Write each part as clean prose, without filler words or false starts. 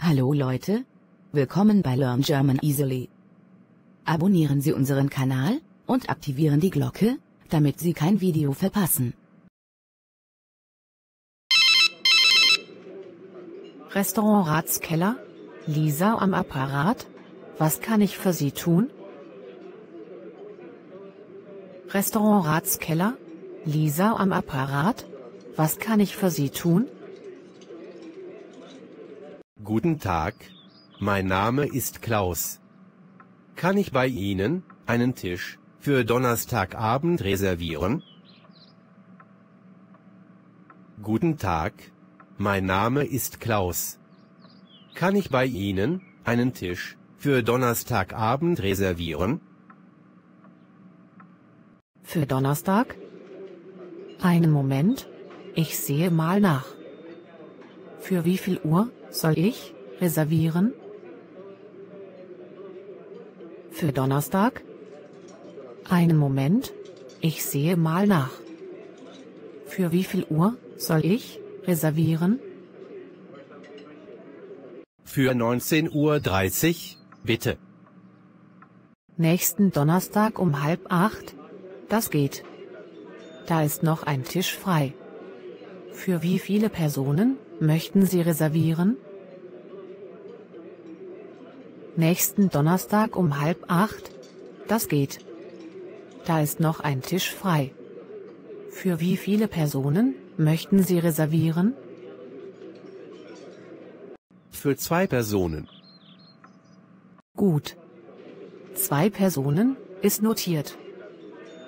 Hallo Leute, willkommen bei Learn German Easily. Abonnieren Sie unseren Kanal und aktivieren die Glocke, damit Sie kein Video verpassen. Restaurant Ratskeller, Lisa am Apparat, was kann ich für Sie tun? Restaurant Ratskeller, Lisa am Apparat, was kann ich für Sie tun? Guten Tag, mein Name ist Klaus. Kann ich bei Ihnen einen Tisch für Donnerstagabend reservieren? Guten Tag, mein Name ist Klaus. Kann ich bei Ihnen einen Tisch für Donnerstagabend reservieren? Für Donnerstag? Einen Moment, ich sehe mal nach. Für wie viel Uhr soll ich reservieren? Für Donnerstag? Einen Moment, ich sehe mal nach. Für wie viel Uhr soll ich reservieren? Für 19:30 Uhr, bitte. Nächsten Donnerstag um 7:30? Das geht. Da ist noch ein Tisch frei. Für wie viele Personen möchten Sie reservieren? Nächsten Donnerstag um 7:30? Das geht. Da ist noch ein Tisch frei. Für wie viele Personen möchten Sie reservieren? Für 2 Personen. Gut. 2 Personen ist notiert.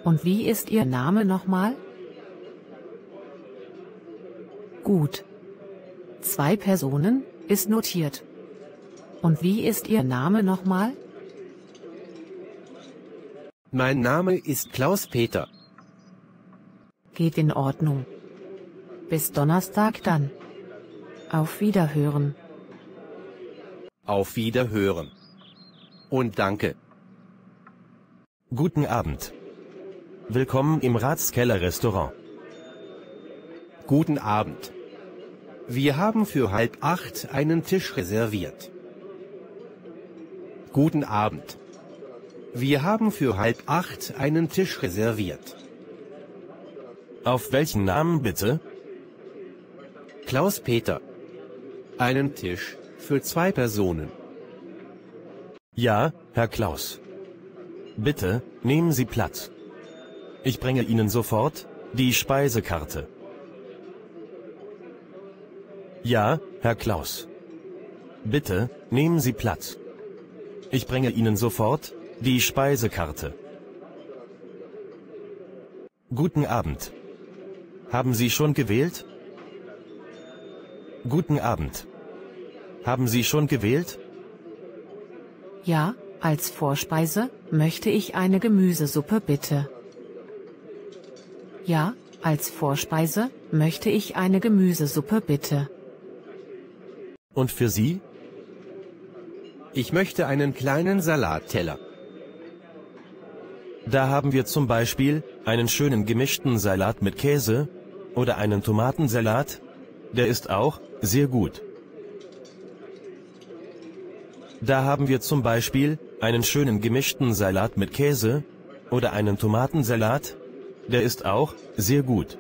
Und wie ist Ihr Name nochmal? Gut. 2 Personen ist notiert. Und wie ist Ihr Name nochmal? Mein Name ist Klaus Peter. Geht in Ordnung. Bis Donnerstag dann. Auf Wiederhören. Auf Wiederhören. Und danke. Guten Abend. Willkommen im Ratskeller Restaurant. Guten Abend. Wir haben für 7:30 einen Tisch reserviert. Guten Abend. Wir haben für 7:30 einen Tisch reserviert. Auf welchen Namen bitte? Klaus Peter. Einen Tisch für 2 Personen. Ja, Herr Klaus. Bitte, nehmen Sie Platz. Ich bringe Ihnen sofort die Speisekarte. Ja, Herr Klaus. Bitte, nehmen Sie Platz. Ich bringe Ihnen sofort die Speisekarte. Guten Abend. Haben Sie schon gewählt? Guten Abend. Haben Sie schon gewählt? Ja, als Vorspeise möchte ich eine Gemüsesuppe bitte. Ja, als Vorspeise möchte ich eine Gemüsesuppe bitte. Und für Sie? Ich möchte einen kleinen Salatteller. Da haben wir zum Beispiel einen schönen gemischten Salat mit Käse oder einen Tomatensalat. Der ist auch sehr gut. Da haben wir zum Beispiel einen schönen gemischten Salat mit Käse oder einen Tomatensalat. Der ist auch sehr gut.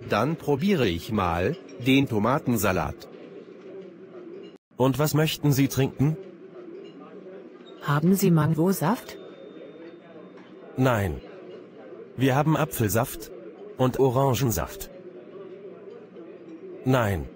Dann probiere ich mal den Tomatensalat. Und was möchten Sie trinken? Haben Sie Mangosaft? Nein. Wir haben Apfelsaft und Orangensaft. Nein.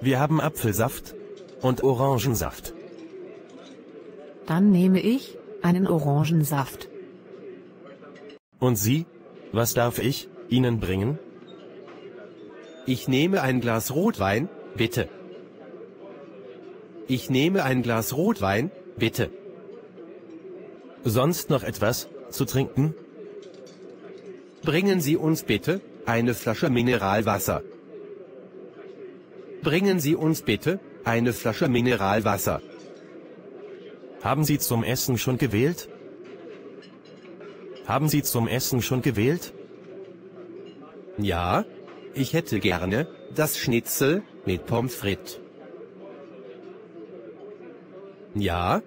Wir haben Apfelsaft und Orangensaft. Dann nehme ich einen Orangensaft. Und Sie? Was darf ich Ihnen bringen? Ich nehme ein Glas Rotwein, bitte. Ich nehme ein Glas Rotwein, bitte. Sonst noch etwas zu trinken? Bringen Sie uns bitte eine Flasche Mineralwasser. Bringen Sie uns bitte eine Flasche Mineralwasser. Haben Sie zum Essen schon gewählt? Haben Sie zum Essen schon gewählt? Ja, ich hätte gerne das Schnitzel mit Pommes frites. Ja,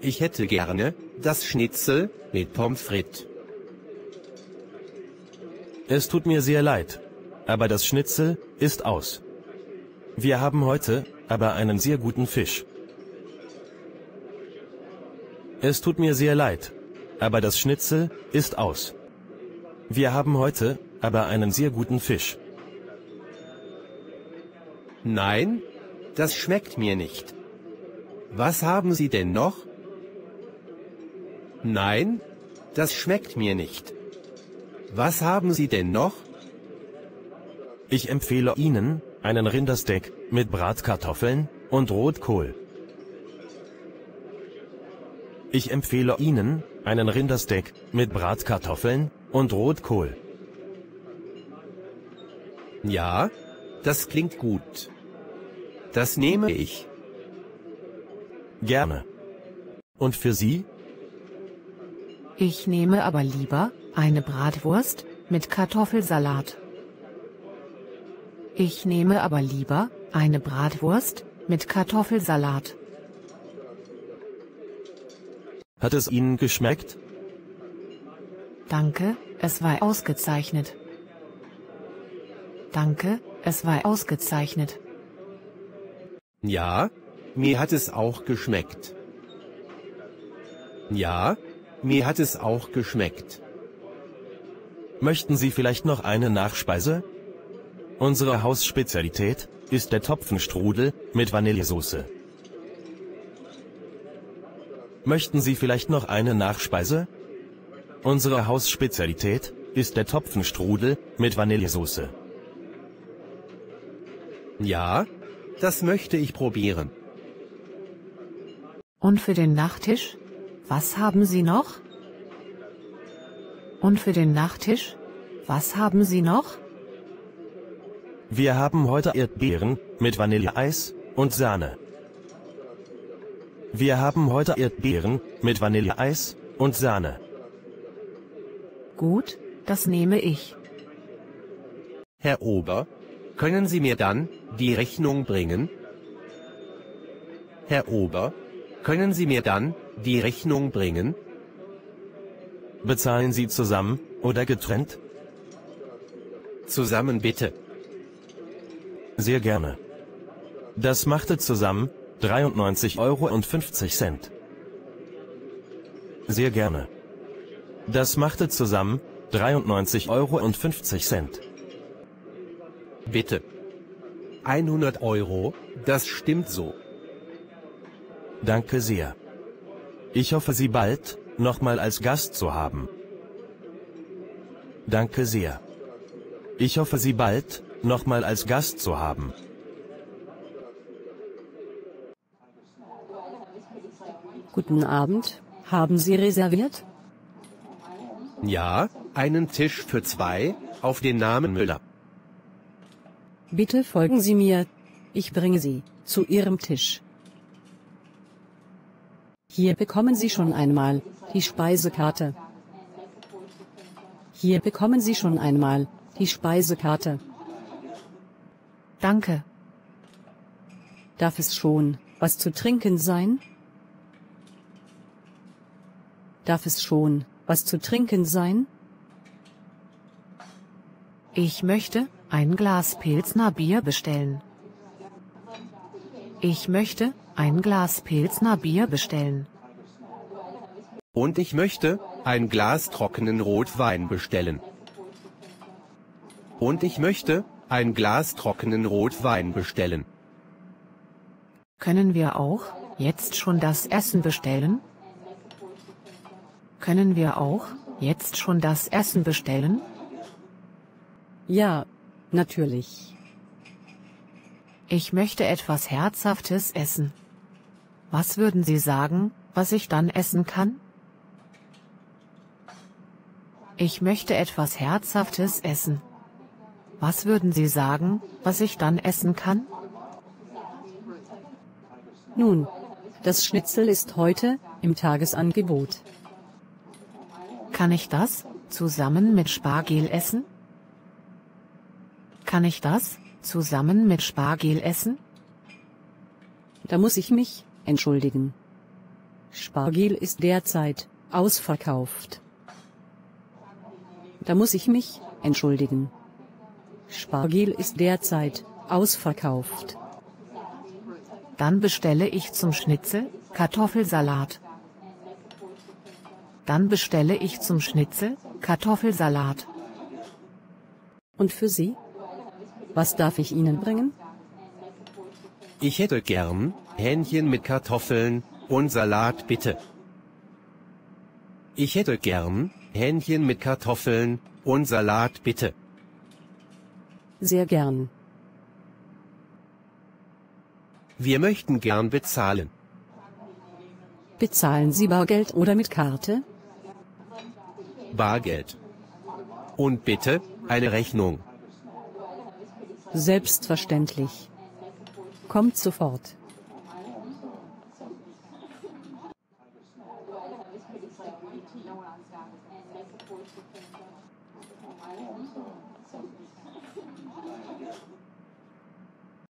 ich hätte gerne das Schnitzel mit Pommes frites. Es tut mir sehr leid, aber das Schnitzel ist aus. Wir haben heute aber einen sehr guten Fisch. Es tut mir sehr leid, aber das Schnitzel ist aus. Wir haben heute aber einen sehr guten Fisch. Nein, das schmeckt mir nicht. Was haben Sie denn noch? Nein, das schmeckt mir nicht. Was haben Sie denn noch? Ich empfehle Ihnen einen Rindersteak mit Bratkartoffeln und Rotkohl. Ich empfehle Ihnen einen Rindersteak mit Bratkartoffeln und Rotkohl. Ja, das klingt gut. Das nehme ich. Gerne. Und für Sie? Ich nehme aber lieber eine Bratwurst mit Kartoffelsalat. Ich nehme aber lieber eine Bratwurst mit Kartoffelsalat. Hat es Ihnen geschmeckt? Danke, es war ausgezeichnet. Danke, es war ausgezeichnet. Ja, mir hat es auch geschmeckt. Ja, mir hat es auch geschmeckt. Möchten Sie vielleicht noch eine Nachspeise? Unsere Hausspezialität ist der Topfenstrudel mit Vanillesoße. Möchten Sie vielleicht noch eine Nachspeise? Unsere Hausspezialität ist der Topfenstrudel mit Vanillesoße. Ja, das möchte ich probieren. Und für den Nachtisch? Was haben Sie noch? Und für den Nachtisch? Was haben Sie noch? Wir haben heute Erdbeeren mit Vanilleeis und Sahne. Wir haben heute Erdbeeren mit Vanilleeis und Sahne. Gut, das nehme ich. Herr Ober, können Sie mir dann die Rechnung bringen? Herr Ober, können Sie mir dann die Rechnung bringen? Bezahlen Sie zusammen oder getrennt? Zusammen bitte. Sehr gerne. Das machte zusammen 93,50 €. Sehr gerne. Das machte zusammen 93,50 €. Bitte. 100 €, das stimmt so. Danke sehr. Ich hoffe, Sie bald nochmal als Gast zu haben. Danke sehr. Ich hoffe, Sie bald nochmal als Gast zu haben. Guten Abend, haben Sie reserviert? Ja, einen Tisch für 2, auf den Namen Müller. Bitte folgen Sie mir. Ich bringe Sie zu Ihrem Tisch. Hier bekommen Sie schon einmal die Speisekarte. Hier bekommen Sie schon einmal die Speisekarte. Danke. Darf es schon was zu trinken sein? Darf es schon was zu trinken sein? Ich möchte ein Glas Pilsner Bier bestellen. Ich möchte ein Glas Pilsner Bier bestellen. Und ich möchte ein Glas trockenen Rotwein bestellen. Und ich möchte ein Glas trockenen Rotwein bestellen. Können wir auch jetzt schon das Essen bestellen? Können wir auch jetzt schon das Essen bestellen? Ja, natürlich. Ich möchte etwas Herzhaftes essen. Was würden Sie sagen, was ich dann essen kann? Ich möchte etwas Herzhaftes essen. Was würden Sie sagen, was ich dann essen kann? Nun, das Schnitzel ist heute im Tagesangebot. Kann ich das zusammen mit Spargel essen? Kann ich das Zusammen mit Spargel essen? Da muss ich mich entschuldigen. Spargel ist derzeit ausverkauft. Da muss ich mich entschuldigen. Spargel ist derzeit ausverkauft. Dann bestelle ich zum Schnitzel Kartoffelsalat. Dann bestelle ich zum Schnitzel Kartoffelsalat. Und für Sie? Was darf ich Ihnen bringen? Ich hätte gern Hähnchen mit Kartoffeln und Salat, bitte. Ich hätte gern Hähnchen mit Kartoffeln und Salat, bitte. Sehr gern. Wir möchten gern bezahlen. Bezahlen Sie Bargeld oder mit Karte? Bargeld. Und bitte eine Rechnung. Selbstverständlich. Kommt sofort.